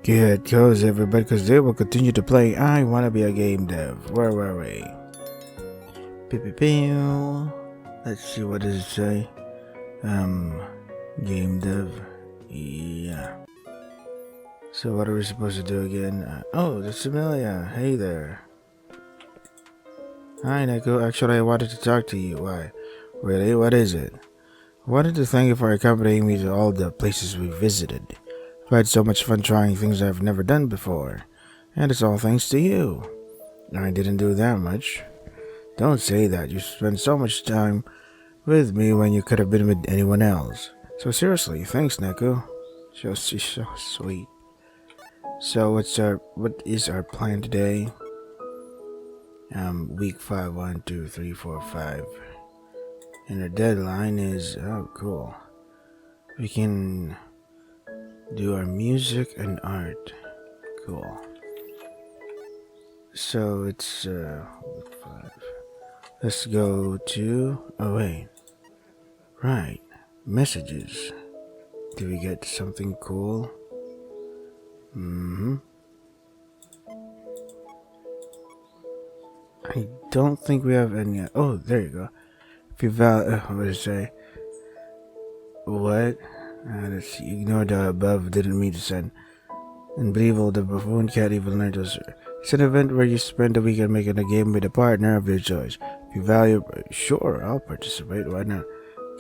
Good goes everybody, because they will continue to play I Wanna Be a Game Dev. Where were we? Pew. Let's see, what does it say? Game Dev. Yeah. So what are we supposed to do again? Oh, that's Amelia. Hey there. Hi, Neko. Actually, I wanted to talk to you. Why? Really? What is it? I wanted to thank you for accompanying me to all the places we visited. I've had so much fun trying things I've never done before. And it's all thanks to you. I didn't do that much. Don't say that. You spent so much time with me when you could have been with anyone else. So seriously, thanks, Neko. She's so sweet. So what is our plan today? Week 5, 1, 2, 3, 4, 5. And our deadline is, oh, cool. We can do our music and art. Cool. So it's, week 5. Let's go to, oh wait. Right. Messages. Did we get something cool? I don't think we have any. Oh, there you go. If you what did it say? What? Let's see. Ignore the above. Didn't mean to send. Unbelievable. The buffoon can't even learn to. It's an event where you spend the weekend making a game with a partner of your choice. If you value, sure, I'll participate. Why not?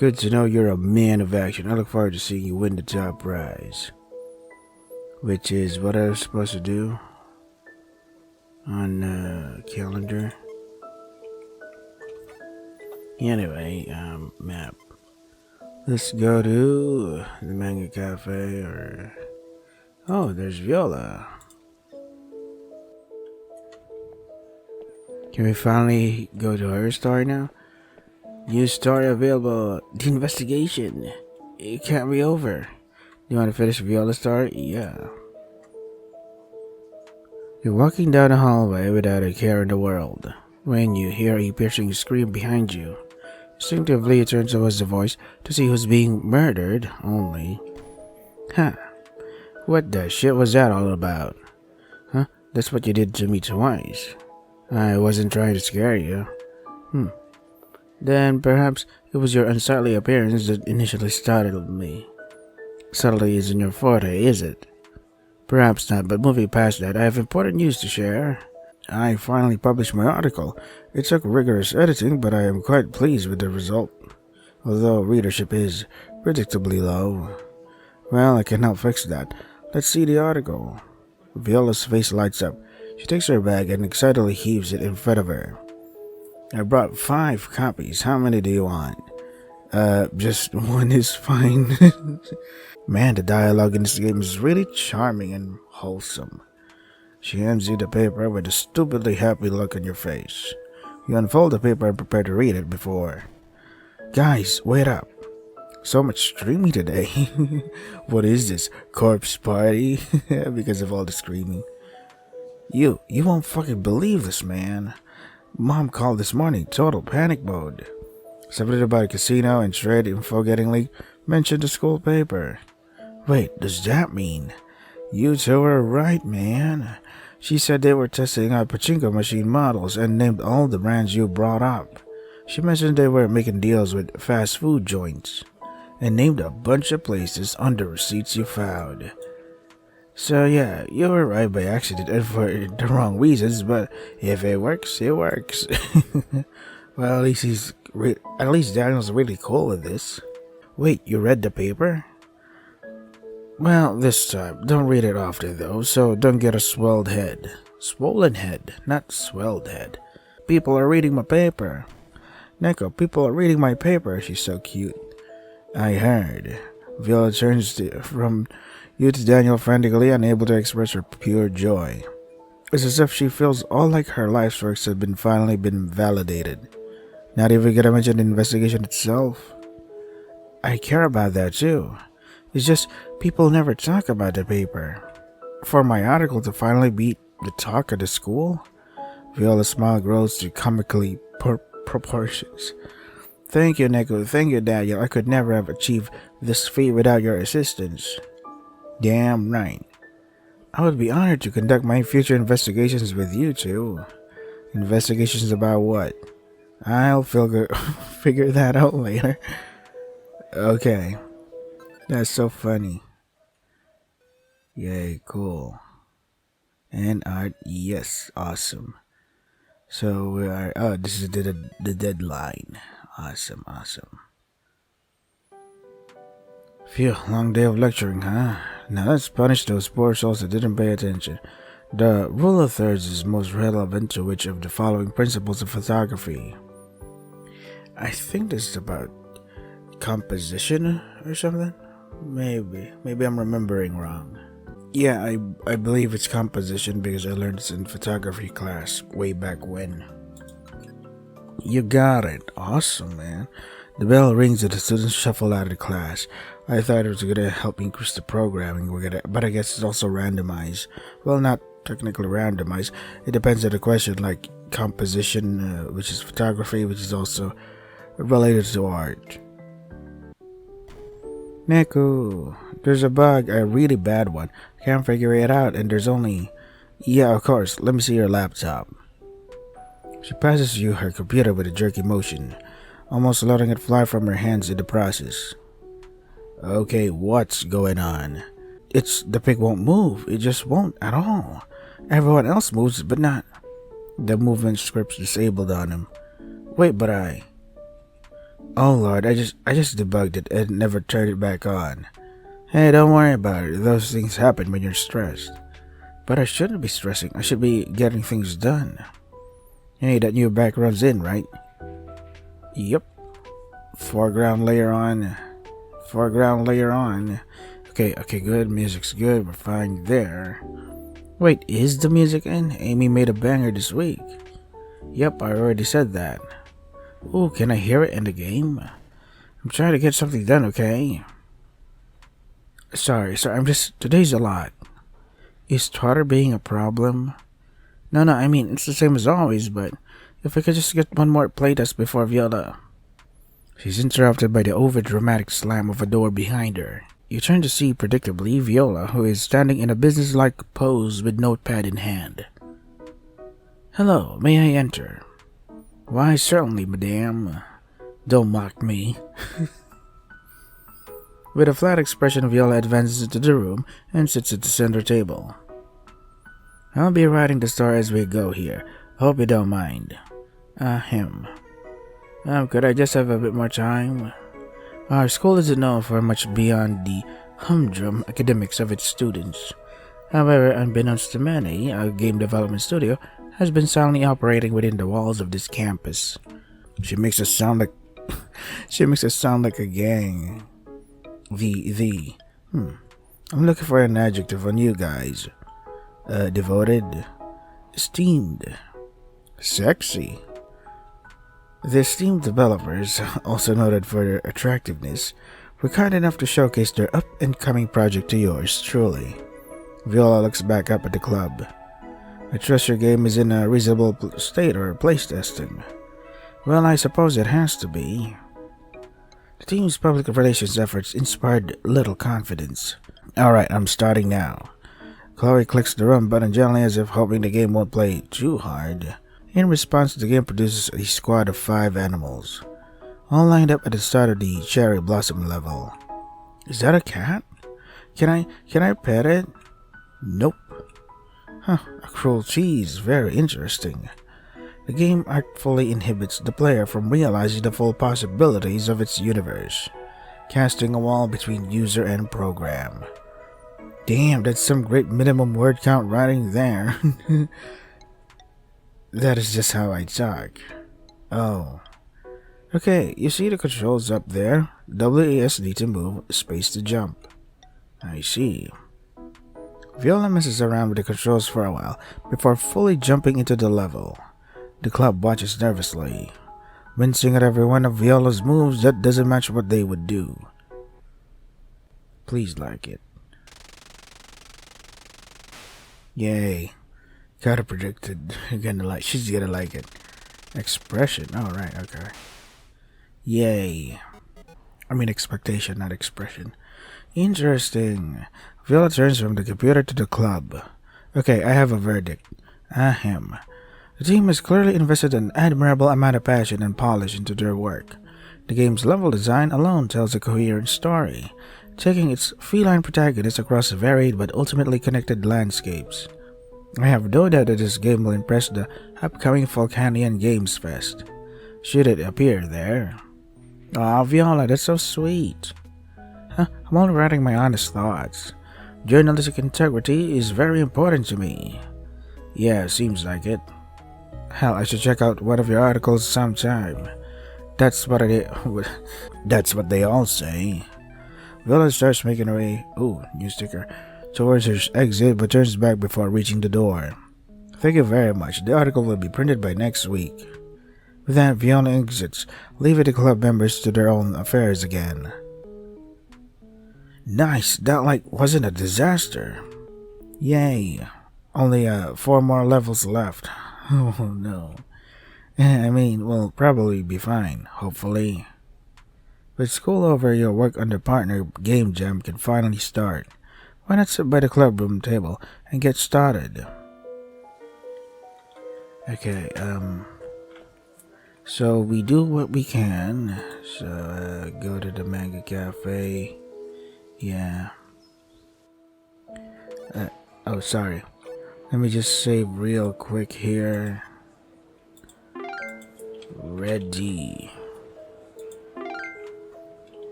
Good to know you're a man of action. I look forward to seeing you win the top prize. Which is what I was supposed to do on calendar. Anyway, map. Let's go to the Manga Cafe or... Oh, there's Viola. Can we finally go to her story now? New story available. The investigation. It can't be over. You want to finish Viola's story? Yeah. You're walking down the hallway without a care in the world when you hear a piercing scream behind you. Instinctively, you turn towards the voice to see who's being murdered only. Huh. What the shit was that all about? Huh? That's what you did to me twice. I wasn't trying to scare you. Then perhaps it was your unsightly appearance that initially startled me. Subtlety isn't your forte, is it? Perhaps not, but moving past that, I have important news to share. I finally published my article. It took rigorous editing, but I am quite pleased with the result. Although readership is predictably low. Well, I can help fix that. Let's see the article. Viola's face lights up. She takes her bag and excitedly heaves it in front of her. I brought 5 copies. How many do you want? Just one is fine. Man, the dialogue in this game is really charming and wholesome. She hands you the paper with a stupidly happy look on your face. You unfold the paper and prepare to read it before. Guys, wait up. So much streaming today. What is this? Corpse party? Because of all the screaming. You won't fucking believe this, man. Mom called this morning, total panic mode. Something about a casino and trade info getting leaked mentioned the school paper. Wait, does that mean? You two were right, man. She said they were testing out pachinko machine models and named all the brands you brought up. She mentioned they were making deals with fast food joints and named a bunch of places on the receipts you found. So yeah, you were right by accident and for the wrong reasons, but if it works, it works. Well, at least Daniel's really cool with this. Wait, you read the paper? Well, this time, don't read it often though, so don't get a swelled head. Swollen head, not swelled head. People are reading my paper. Neko, people are reading my paper. She's so cute. I heard. Viola turns from you to Daniel frantically, unable to express her pure joy. It's as if she feels all like her life's works have finally been validated. Not even gonna mention the investigation itself. I care about that too. It's just people never talk about the paper. For my article to finally beat the talk of the school, Viola's smile grows to comically proportions. Thank you, Neko. Thank you, Daniel. I could never have achieved this feat without your assistance. Damn right. I would be honored to conduct my future investigations with you two. Investigations about what? I'll figure figure that out later. Okay. That's so funny. Yay, cool. And art, yes, awesome. So we are. Oh, this is the deadline. Awesome, awesome. Phew, long day of lecturing, huh? Now let's punish those poor souls that didn't pay attention. The rule of thirds is most relevant to which of the following principles of photography? I think this is about composition or something. Maybe I'm remembering wrong. Yeah, I believe it's composition because I learned this in photography class way back when. You got it. Awesome, man. The bell rings and the students shuffle out of the class. I thought it was gonna help increase the programming, but I guess it's also randomized. Well, not technically randomized. It depends on the question, like composition, which is photography, which is also related to art. Neko, there's a bug, a really bad one. Can't figure it out, and there's only... Yeah, of course. Let me see your laptop. She passes you her computer with a jerky motion, almost letting it fly from her hands in the process. Okay, what's going on? The pig won't move. It just won't at all. Everyone else moves, but not... The movement script's disabled on him. Wait, but I... Oh lord, I just debugged it and never turned it back on. Hey, don't worry about it. Those things happen when you're stressed. But I shouldn't be stressing. I should be getting things done. Hey, that new background's in, right? Yep. Foreground layer on. Okay, good. Music's good. We're fine there. Wait, is the music in? Amy made a banger this week. Yep, I already said that. Ooh, can I hear it in the game? I'm trying to get something done, okay? Sorry, today's a lot. Is Trotter being a problem? No, I mean, it's the same as always, but if we could just get one more playtest before Viola. She's interrupted by the over-dramatic slam of a door behind her. You turn to see, predictably, Viola, who is standing in a business-like pose with notepad in hand. Hello, may I enter? Why, certainly, madame. Don't mock me. With a flat expression, Viola advances into the room and sits at the center table. I'll be writing the story as we go here. Hope you don't mind. Him. Could I just have a bit more time? Our school isn't known for much beyond the humdrum academics of its students. However, unbeknownst to many, a game development studio has been silently operating within the walls of this campus. She makes us sound like a gang. I'm looking for an adjective on you guys. Devoted, esteemed, sexy. The esteemed developers, also noted for their attractiveness, were kind enough to showcase their up-and-coming project to yours truly. Viola looks back up at the club. I trust your game is in a reasonable state or place testing. Well, I suppose it has to be. The team's public relations efforts inspired little confidence. Alright, I'm starting now. Chloe clicks the run button gently as if hoping the game won't play too hard. In response, the game produces a squad of 5 animals, all lined up at the start of the cherry blossom level. Is that a cat? Can I pet it? Nope. A cruel cheese. Very interesting. The game artfully inhibits the player from realizing the full possibilities of its universe, casting a wall between user and program. Damn, that's some great minimum word count writing there. That is just how I talk. Oh. Okay, you see the controls up there? WASD to move, space to jump. I see. Viola messes around with the controls for a while before fully jumping into the level. The club watches nervously, wincing at every one of Viola's moves that doesn't match what they would do. Please like it. Yay. Gotta predicted. She's gonna like it. Expression. Alright, okay. Yay. I mean expectation, not expression. Interesting. Viola turns from the computer to the club. Okay, I have a verdict. Ahem. The team has clearly invested an admirable amount of passion and polish into their work. The game's level design alone tells a coherent story, taking its feline protagonist across varied but ultimately connected landscapes. I have no doubt that this game will impress the upcoming Volcanian Games Fest, should it appear there. Aw, Viola, that's so sweet. I'm only writing my honest thoughts. Journalistic integrity is very important to me. Yeah, seems like it. Hell, I should check out one of your articles sometime. That's what that's what they all say. Viola starts making her way, new sticker, towards her exit but turns back before reaching the door. Thank you very much. The article will be printed by next week. With that, Viola exits, leaving the club members to their own affairs again. Nice, that wasn't a disaster. Yay. Only 4 more levels left. Oh no. I mean, we'll probably be fine, hopefully. With school over, your work under partner game jam can finally start. Why not sit by the club room table and get started? Okay, so we do what we can. So, go to the manga cafe. Yeah. Oh, sorry. Let me just save real quick here. Ready.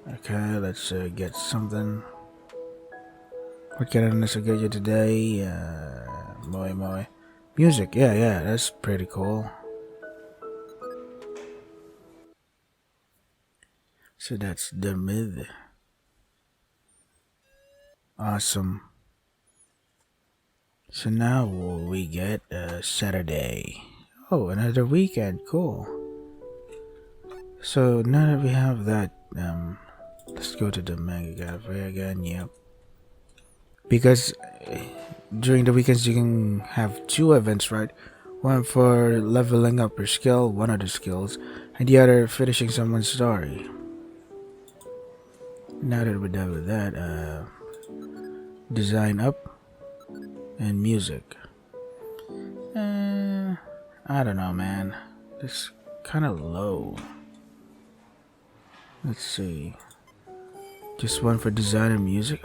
Okay, let's get something. What can I get you today? Moi. Music, yeah, that's pretty cool. So that's the mid. Awesome. So now we get Saturday. Oh, another weekend, cool. So now that we have that, let's go to the manga cafe again, yep. Because during the weekends you can have 2 events, right? One for leveling up your skill, one of the skills, and the other finishing someone's story. Now that we're done with that, design up and music. I don't know, man. It's kind of low. Let's see. Just one for design and music?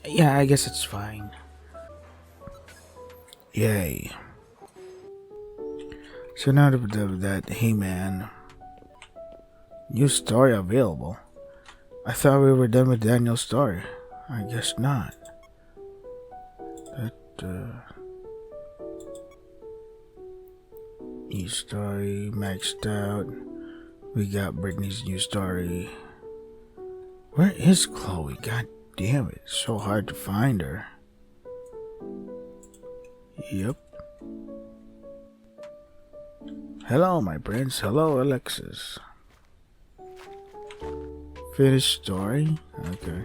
Yeah, I guess it's fine. Yay. So now that we're done with that, hey man. New story available. I thought we were done with Daniel's story. I guess not. New story maxed out. We got Brittany's new story. Where is Chloe? God damn it, it's so hard to find her. Yep. Hello, my prince. Hello, Alexis. Finished story? Okay.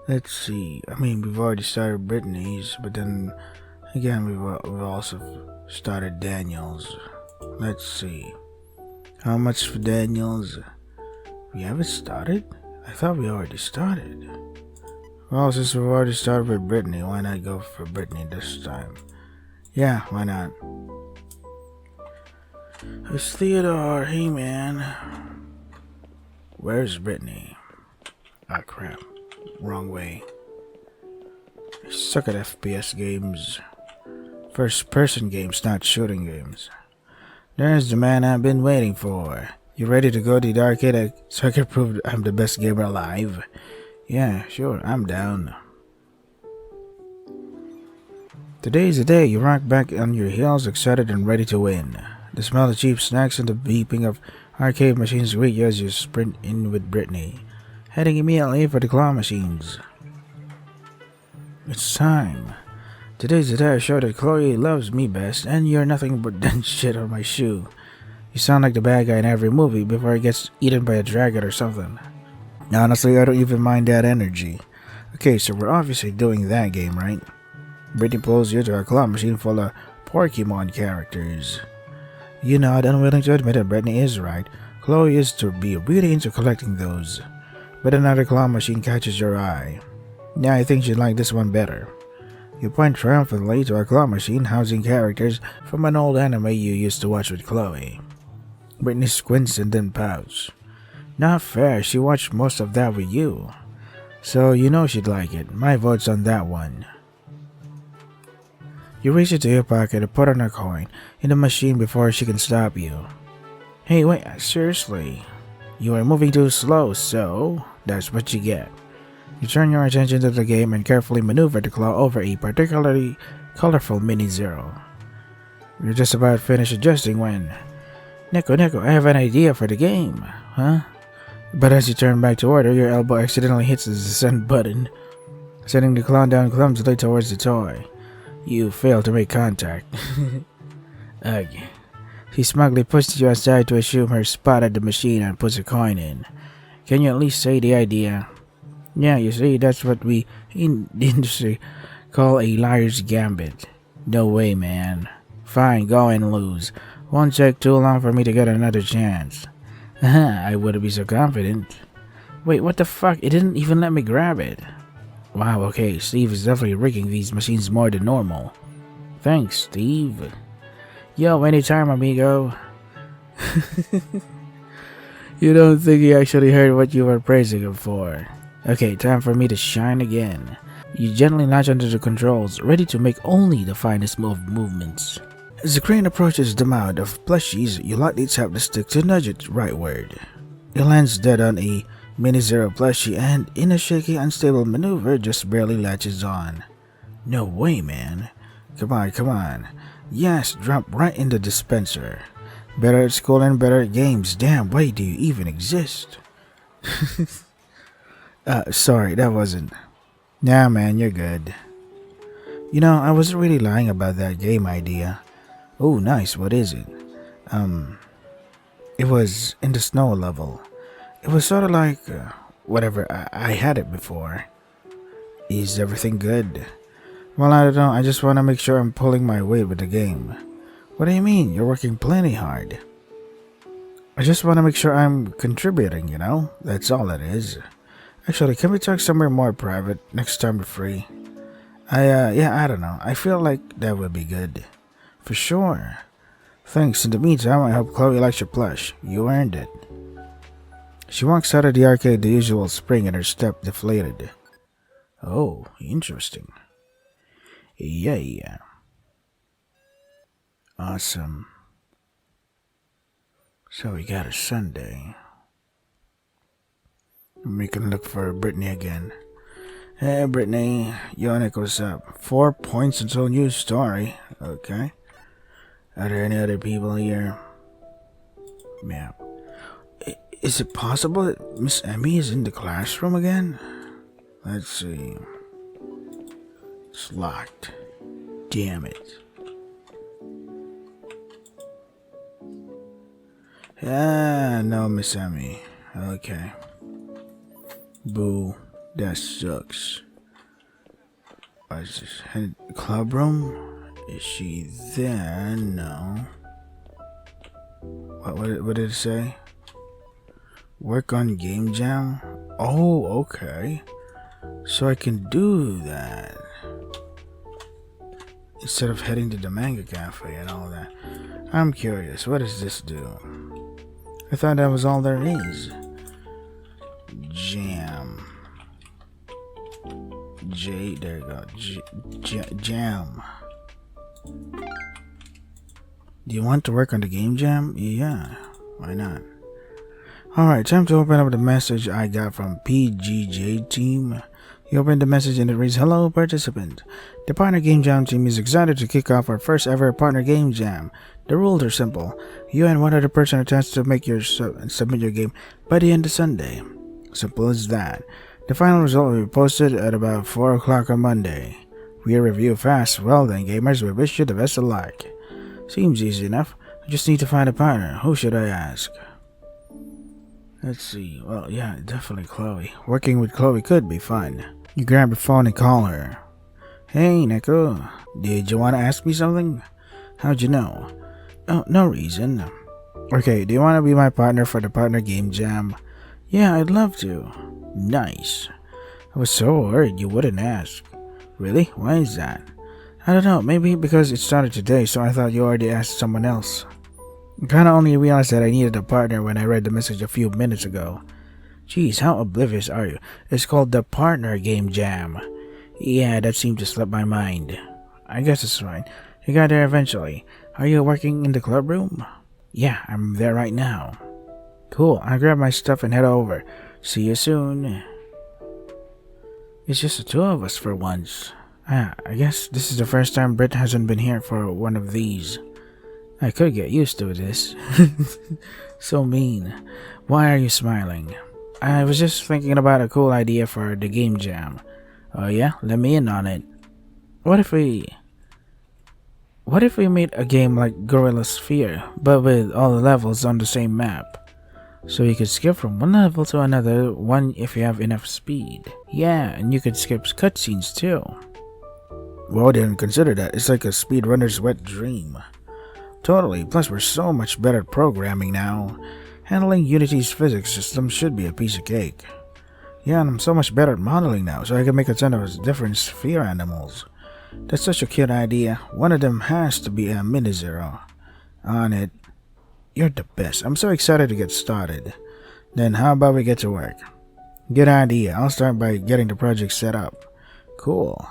Let's see. I mean, we've already started Brittany's, but then again, we've also started Daniel's. Let's see. How much for Daniel's? We haven't started? I thought we already started. Well, since we've already started with Brittany, why not go for Brittany this time? Yeah, why not? It's Theodore. Hey, man. Where's Brittany? Ah, crap. Wrong way. I suck at FPS games. First-person games, not shooting games. There's the man I've been waiting for. You ready to go to the arcade so I can prove I'm the best gamer alive? Yeah, sure, I'm down. Today's the day you rock back on your heels, excited and ready to win. The smell of cheap snacks and the beeping of arcade machines greet you as you sprint in with Brittany, heading immediately for the claw machines. It's time. Today's the day I show that Chloe loves me best, and you're nothing but dent shit on my shoe. You sound like the bad guy in every movie before he gets eaten by a dragon or something. Honestly, I don't even mind that energy. Okay, so we're obviously doing that game, right? Brittany pulls you to a claw machine full of Pokemon characters. You nod, unwilling to admit that Brittany is right. Chloe used to be really into collecting those, but another claw machine catches your eye. Yeah, I think she'd like this one better. You point triumphantly to a claw machine housing characters from an old anime you used to watch with Chloe. Brittany squints and then pouts. Not fair, she watched most of that with you. So you know she'd like it. My vote's on that one. You reach into your pocket and put on a coin in the machine before she can stop you. Hey, wait, seriously. You are moving too slow, so that's what you get. You turn your attention to the game and carefully maneuver the claw over a particularly colorful mini zero. You're just about finished adjusting when... Neko, I have an idea for the game, huh? But as you turn back to order, your elbow accidentally hits the send button, sending the claw down clumsily towards the toy. You fail to make contact. Ugh. She smugly pushes you aside to assume her spot at the machine and puts a coin in. Can you at least say the idea? Yeah, you see, that's what we in the industry call a liar's gambit. No way, man. Fine, go and lose. Won't take too long for me to get another chance. I wouldn't be so confident. Wait, what the fuck? It didn't even let me grab it. Wow, okay, Steve is definitely rigging these machines more than normal. Thanks, Steve. Yo, anytime, amigo. You don't think he actually heard what you were praising him for. Okay, time for me to shine again. You gently latch onto the controls, ready to make only the finest movements. As the crane approaches the mound of plushies, you lightly tap the stick to nudge it rightward. It lands dead on a mini-zero plushie and, in a shaky, unstable maneuver, just barely latches on. No way, man. Come on. Yes, drop right in the dispenser. Better at school and better at games. Damn, why do you even exist? Sorry, that wasn't... Nah, man, you're good. You know, I wasn't really lying about that game idea. Oh, nice. What is it? It was in the snow level. It was sort of like, whatever, I had it before. Is everything good? Well, I don't know. I just want to make sure I'm pulling my weight with the game. What do you mean? You're working plenty hard. I just want to make sure I'm contributing, you know? That's all it is. Actually, can we talk somewhere more private next time we're free? I don't know. I feel like that would be good. For sure. Thanks. In the meantime, I hope Chloe likes your plush. You earned it. She walks out of the arcade, the usual spring in her step deflated. Oh, interesting. Yeah. Awesome. So we got a Sunday. We can look for Brittany again. Hey, Brittany. Yo, Nick, what's up? 4 points until new story. Okay. Are there any other people here? Yeah. Is it possible that Miss Emmy is in the classroom again? Let's see. It's locked. Damn it. No, Miss Emmy. Okay. Boo. That sucks. What's this? Club room? Is she there? No. What did it say? Work on Game Jam? Oh, okay. So I can do that. Instead of heading to the manga cafe and all that. I'm curious, what does this do? I thought that was all there is. Jam. There you go. Jam. Do you want to work on the Game Jam? Yeah, why not? Alright, time to open up the message I got from PGJ team. You open the message and it reads, Hello participant. The Partner Game Jam team is excited to kick off our first ever Partner Game Jam. The rules are simple. You and one other person are tasked to make your submit your game by the end of Sunday. Simple as that. The final result will be posted at about 4 o'clock on Monday. We review fast. Well then, gamers, we wish you the best of luck. Seems easy enough. I just need to find a partner. Who should I ask? Let's see. Well, yeah, definitely Chloe. Working with Chloe could be fun. You grab your phone and call her. Hey, Neko. Did you want to ask me something? How'd you know? Oh, no reason. Okay, do you want to be my partner for the partner game jam? Yeah, I'd love to. Nice. I was so worried you wouldn't ask. Really? Why is that? I don't know, maybe because it started today, so I thought you already asked someone else. I kinda only realized that I needed a partner when I read the message a few minutes ago. Jeez, how oblivious are you? It's called the Partner Game Jam. Yeah, that seemed to slip my mind. I guess it's fine. You got there eventually. Are you working in the club room? Yeah, I'm there right now. Cool, I'll grab my stuff and head over. See you soon. It's just the two of us for once. I guess this is the first time Britt hasn't been here for one of these. I could get used to this. So mean. Why are you smiling? I was just thinking about a cool idea for the game jam. Oh yeah? Let me in on it. What if we made a game like Gorilla Sphere, but with all the levels on the same map? So you could skip from one level to another one if you have enough speed. Yeah, and you could skip cutscenes too. Well, I didn't consider that. It's like a speedrunner's wet dream. Totally, plus we're so much better at programming now. Handling Unity's physics system should be a piece of cake. Yeah, and I'm so much better at modeling now, so I can make a ton of different sphere animals. That's such a cute idea. One of them has to be a mini-zero. On it. You're the best. I'm so excited to get started. Then how about we get to work? Good idea. I'll start by getting the project set up. Cool.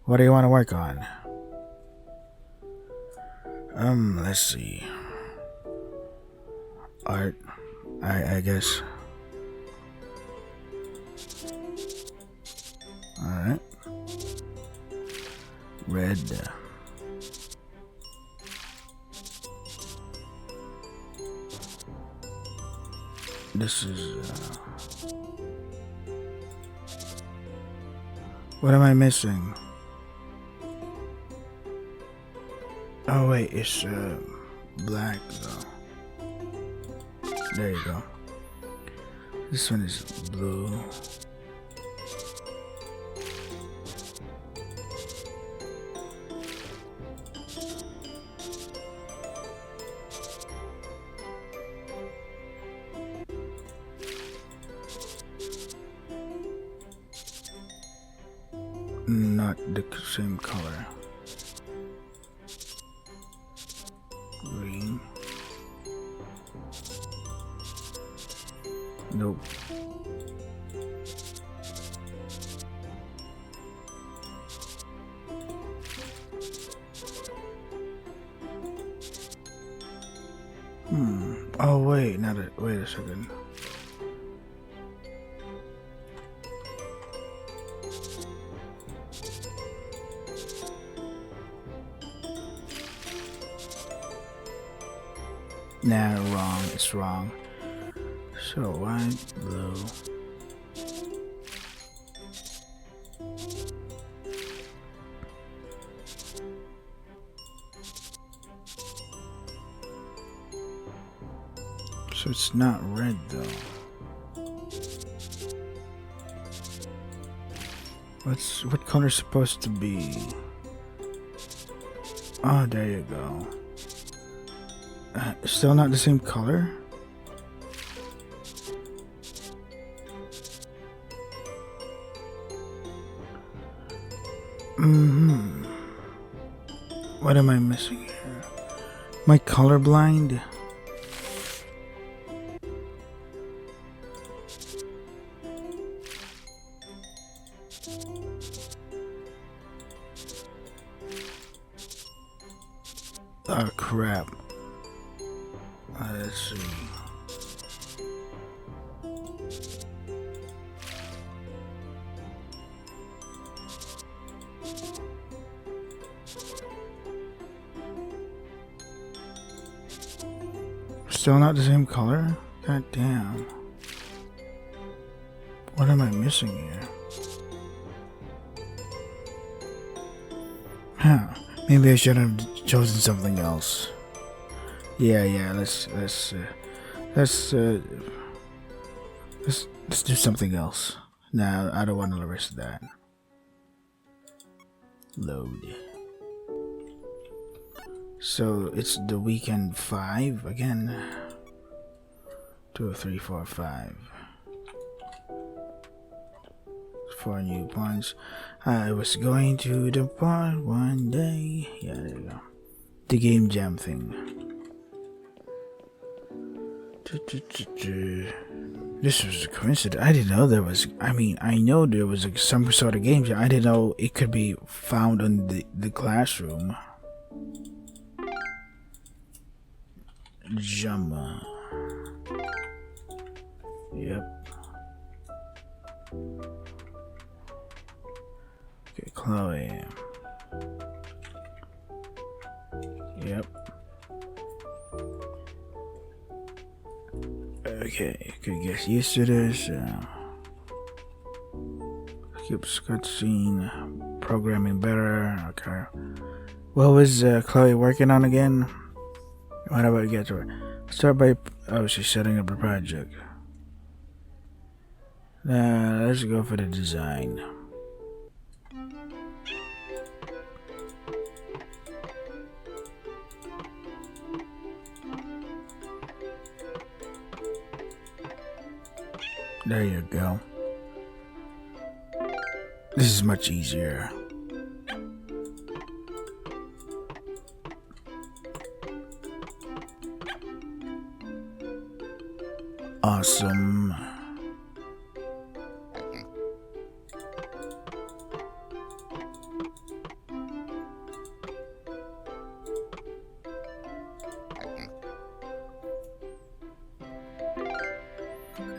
What do you want to work on? Let's see. Art, I guess. Alright. Red. This is, what am I missing? Oh wait, it's, black though. There you go. This one is blue. Not the same color. Green. Nope. Oh wait, wait a second. Nah, wrong. It's wrong. So white, blue. So it's not red though. What color supposed to be? Oh, there you go. Still not the same color? What am I missing here? Am I colorblind? Oh crap. Let's see. Still not the same color? God damn. What am I missing here? Huh. Maybe I should have chosen something else. Yeah, let's do something else. Nah, I don't want to risk that. Load. So it's the weekend 5 again. 2, 3, 4, 5. 4 new points. I was going to depart one day. Yeah, there you go. The game jam thing. This was a coincidence. I didn't know there was. I mean, I know there was some sort of game jam. I didn't know it could be found in the classroom. Jama. Yep. Okay, Chloe. Yep. Okay, could get used to this. Keeps cutscene. Programming better. Okay. What was Chloe working on again? What about get to her? Start by. Oh, she's setting up a project. Let's go for the design. There you go. This is much easier. Awesome.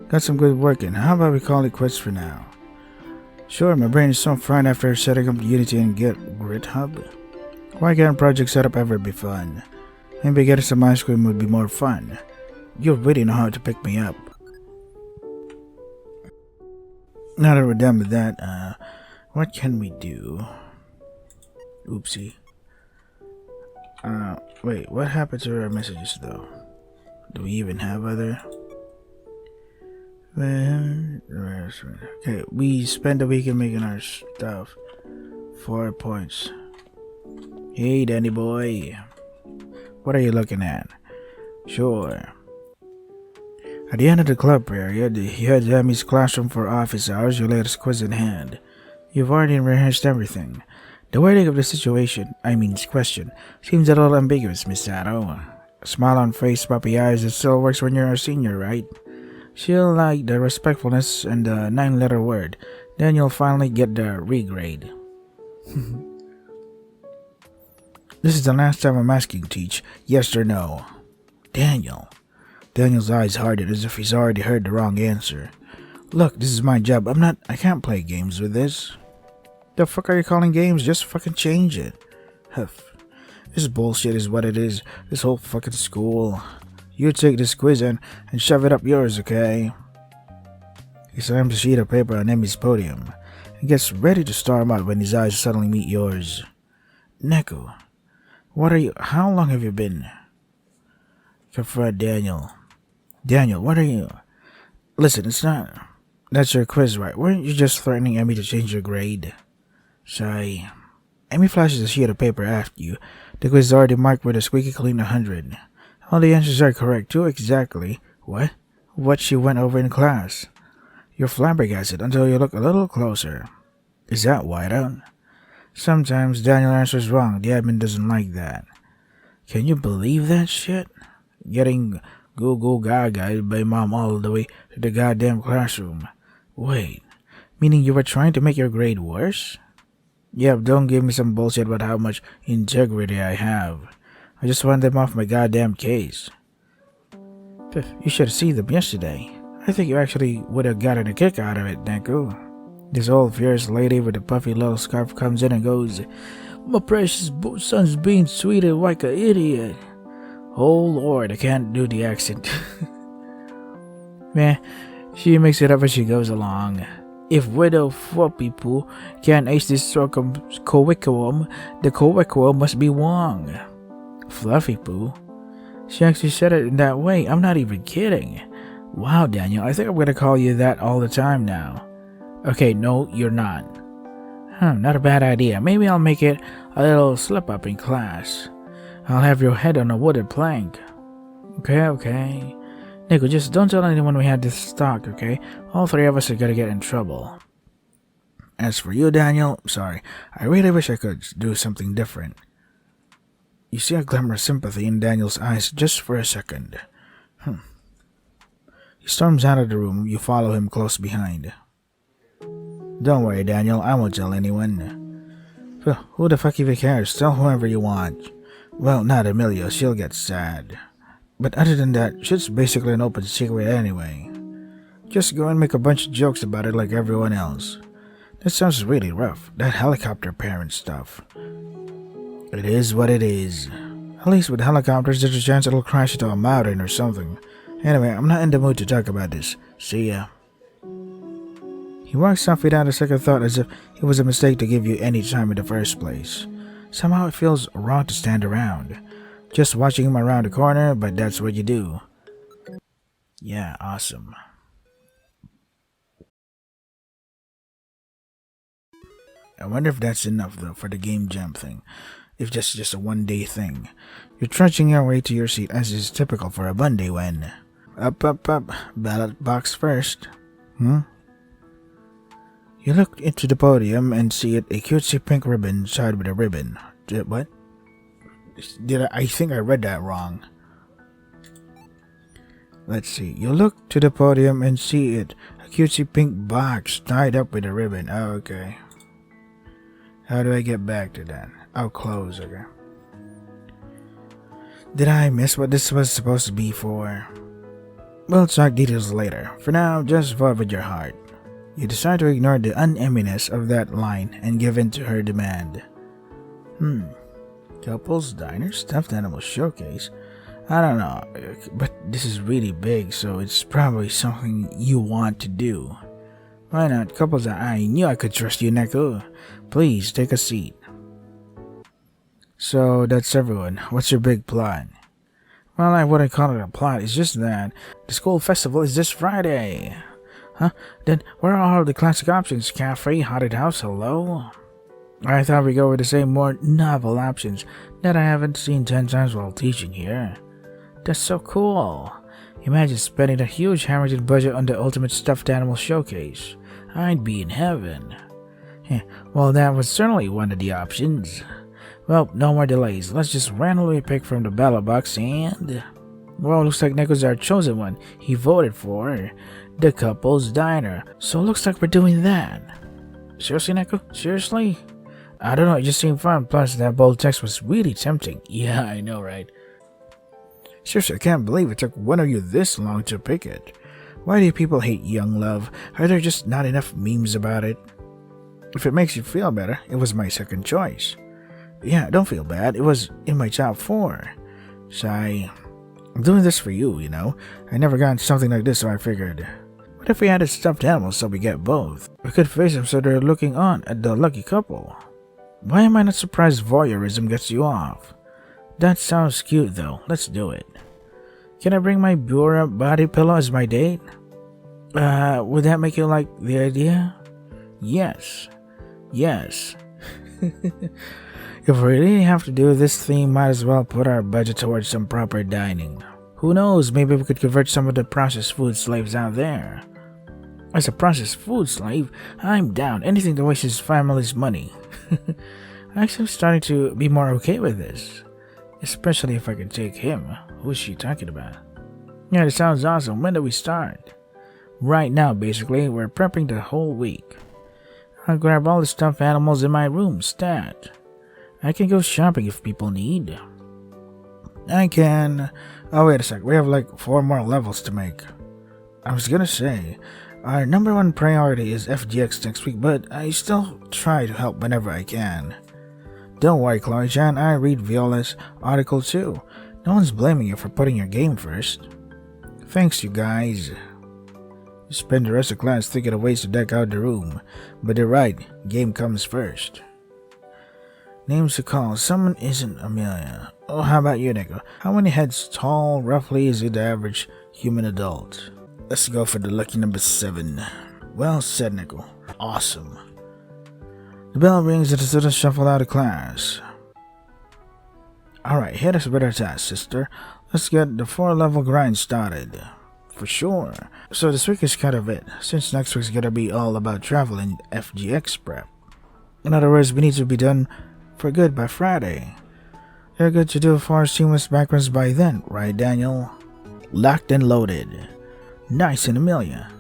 Got some good work in. How about we call it quits for now? Sure, my brain is so fried after setting up Unity and GitHub. Why can't project setup ever be fun? Maybe getting some ice cream would be more fun. You really know how to pick me up. Now that we're done with that, what can we do? Oopsie. Wait, what happened to our messages though? Do we even have other? Okay, we spent a weekend making our stuff. 4 points. Hey, Danny boy. What are you looking at? Sure. At the end of the club period, you had Emmy's classroom for office hours, your latest quiz in hand. You've already rehearsed everything. The wording of the question, seems a little ambiguous, Miss Sato. A smile on face, puppy eyes, it still works when you're a senior, right? She'll like the respectfulness and the 9-letter word. Then you'll finally get the regrade. This is the last time I'm asking, Teach. Yes or no? Daniel. Daniel's eyes hardened as if he's already heard the wrong answer. Look, this is my job. I can't play games with this. The fuck are you calling games? Just fucking change it. Huff. This bullshit is what it is. This whole fucking school. You take this quiz and shove it up yours, okay? He slams a sheet of paper on Emmy's podium and gets ready to storm out when his eyes suddenly meet yours. Neko, what are you? How long have you been? Confront Daniel. Daniel, what are you? Listen, it's not. That's your quiz, right? Weren't you just threatening Emmy to change your grade? Shy. Emmy flashes a sheet of paper after you. The quiz is already marked with a squeaky clean 100. All the answers are correct, too, exactly. What? What she went over in class. You're flabbergasted until you look a little closer. Is that whiteout? Sometimes Daniel answers wrong. The admin doesn't like that. Can you believe that shit? Getting goo-goo-gaga by mom all the way to the goddamn classroom. Wait, meaning you were trying to make your grade worse? Yep, don't give me some bullshit about how much integrity I have. I just want them off my goddamn case. You should have seen them yesterday. I think you actually would have gotten a kick out of it, Neko. This old fierce lady with a puffy little scarf comes in and goes, My precious son's being treated like an idiot. Oh Lord, I can't do the accent. Meh, she makes it up as she goes along. If Widow Fluffy Poo can't ace this curriculum, the curriculum must be wrong. Fluffy Poo? She actually said it in that way. I'm not even kidding. Wow, Daniel, I think I'm gonna call you that all the time now. Okay, no, you're not. Not a bad idea. Maybe I'll make it a little slip-up in class. I'll have your head on a wooden plank. Okay. Nico, just don't tell anyone we had this talk, okay? All three of us are gonna get in trouble. As for you, Daniel, sorry. I really wish I could do something different. You see a glimmer of sympathy in Daniel's eyes just for a second. He storms out of the room. You follow him close behind. Don't worry, Daniel. I won't tell anyone. Who the fuck even cares? Tell whoever you want. Well, not Amelia. She'll get sad. But other than that, shit's basically an open secret anyway. Just go and make a bunch of jokes about it like everyone else. That sounds really rough. That helicopter parent stuff. It is what it is. At least with helicopters, there's a chance it'll crash into a mountain or something. Anyway, I'm not in the mood to talk about this. See ya. He walks off without a second thought, as if it was a mistake to give you any time in the first place. Somehow it feels wrong to stand around, just watching him around the corner, but that's what you do. Yeah, awesome. I wonder if that's enough, though, for the game jam thing. If that's just a one-day thing. You're trudging your way to your seat, as is typical for a Monday when... Up. Ballot box first. You look into the podium and see it a cutesy pink ribbon tied with a ribbon. What? I think I read that wrong. Let's see. You look to the podium and see it a cutesy pink box tied up with a ribbon. Oh, okay. How do I get back to that? I'll close, okay. Did I miss what this was supposed to be for? We'll talk details later. For now, just vote with your heart. You decide to ignore the uneminence of that line and give in to her demand. Couples, diner, stuffed animal showcase. I don't know, but this is really big, so it's probably something you want to do. Why not? Couples, I knew I could trust you, Neko. Please, take a seat. So, that's everyone. What's your big plot? Well, I wouldn't call it a plot. It's just that the school festival is this Friday. Huh? Then where are all the classic options? Cafe, haunted house, hello? I thought we'd go with the same more novel options that I haven't seen 10 times while teaching here. That's so cool. Imagine spending a huge Hamilton budget on the ultimate stuffed animal showcase. I'd be in heaven. Well, that was certainly one of the options. Well, no more delays. Let's just randomly pick from the ballot box and... Well, looks like Neko's our chosen one. He voted for the couple's diner. So it looks like we're doing that. Seriously, Neko? Seriously? I don't know, it just seemed fun. Plus, that bold text was really tempting. Yeah, I know, right? Seriously, I can't believe it took one of you this long to pick it. Why do people hate Young Love? Are there just not enough memes about it? If it makes you feel better, it was my second choice. Yeah, don't feel bad. It was in my top 4. I'm doing this for you, you know. I never got something like this, so I figured, what if we added stuffed animals so we get both? We could face them so they're looking on at the lucky couple. Why am I not surprised voyeurism gets you off? That sounds cute, though. Let's do it. Can I bring my Bura body pillow as my date? Would that make you like the idea? Yes. If we really have to do this theme, might as well put our budget towards some proper dining. Who knows, maybe we could convert some of the processed food slaves out there. As a processed food slave, I'm down. Anything to waste his family's money. Actually, I'm starting to be more okay with this. Especially if I can take him. Who's she talking about? Yeah, that sounds awesome. When do we start? Right now, basically. We're prepping the whole week. I'll grab all the stuffed animals in my room, stat. I can go shopping if people need. I can... Oh, wait a sec. We have like 4 more levels to make. I was gonna say, our number 1 priority is FGX next week, but I still try to help whenever I can. Don't worry, Chloe-chan, I read Viola's article too. No one's blaming you for putting your game first. Thanks, you guys. You spend the rest of class thinking of ways to deck out the room, but they're right, game comes first. Names to call. Someone isn't Amelia. Oh, how about you, Neko? How many heads tall, roughly, is the average human adult? Let's go for the lucky number 7. Well said, Neko. Awesome. The bell rings and the students shuffle out of class. Alright, hit us with our task, sister. Let's get the 4-level grind started. for sure. So this week is kind of it, since next week's gonna be all about travel and FGX prep. In other words, we need to be done for good by Friday. You're good to do 4 seamless backgrounds by then, right, Daniel? Locked and loaded. Nice and Amelia.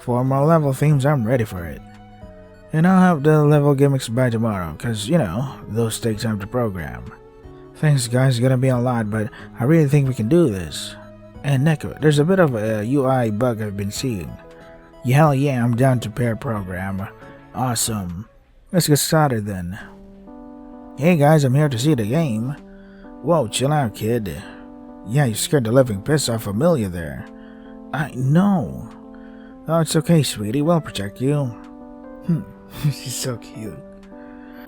4 more level themes, I'm ready for it. And I'll have the level gimmicks by tomorrow, cause, those take time to program. Thanks guys, gonna be a lot, but I really think we can do this. And Neko, there's a bit of a UI bug I've been seeing. Hell yeah, I'm down to pair program. Awesome. Let's get started then. Hey guys, I'm here to see the game. Whoa, chill out, kid. Yeah, you scared the living piss off Amelia there. I know. Oh, it's okay, sweetie. We'll protect you. She's so cute.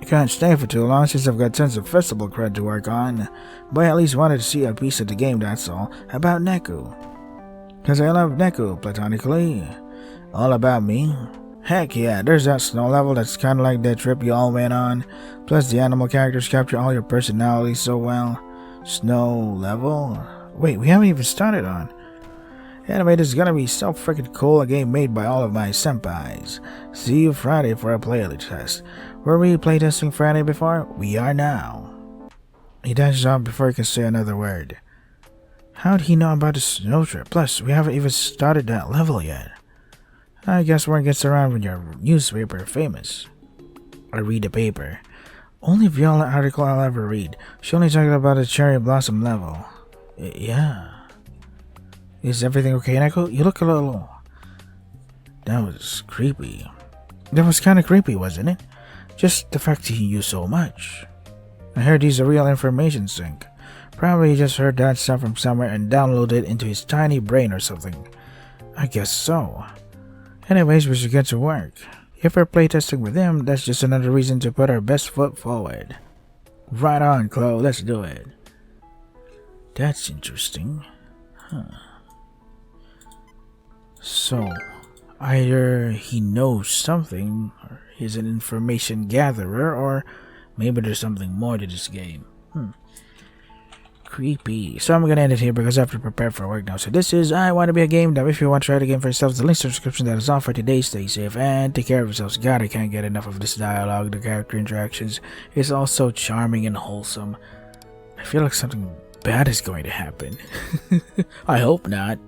I can't stay for too long since I've got tons of festival cred to work on. But I at least wanted to see a piece of the game, that's all. About Neku. Cause I love Neku, platonically. All about me. Heck yeah, there's that snow level that's kinda like that trip you all went on. Plus the animal characters capture all your personalities so well. Snow level? Wait, we haven't even started on. Anyway, this is gonna be so freaking cool, a game made by all of my senpais. See you Friday for a playlist test. Were we playtesting Friday before? We are now. He dashes off before he can say another word. How'd he know about the snow trip? Plus, we haven't even started that level yet. I guess word gets around when your newspaper famous. I read the paper. Only Viola article I'll ever read. She only talked about the cherry blossom level. Yeah. Is everything okay, Neko? You look a little... That was creepy. That was kinda creepy, wasn't it? Just the fact he knew so much. I heard he's a real information sink. Probably he just heard that stuff from somewhere and downloaded it into his tiny brain or something. I guess so. Anyways, we should get to work. If we're playtesting with him, that's just another reason to put our best foot forward. Right on, Chloe, let's do it. That's interesting. So, either he knows something, or he's an information gatherer, or maybe there's something more to this game. Creepy. So I'm gonna end it here because I have to prepare for work now. So this is I Want to Be a Game Dev. If you want to try the game for yourself, the links to the description. That is all for today. Stay safe and take care of yourselves. God, I can't get enough of this dialogue. The character interactions is all so charming and wholesome. I feel like something bad is going to happen. I hope not.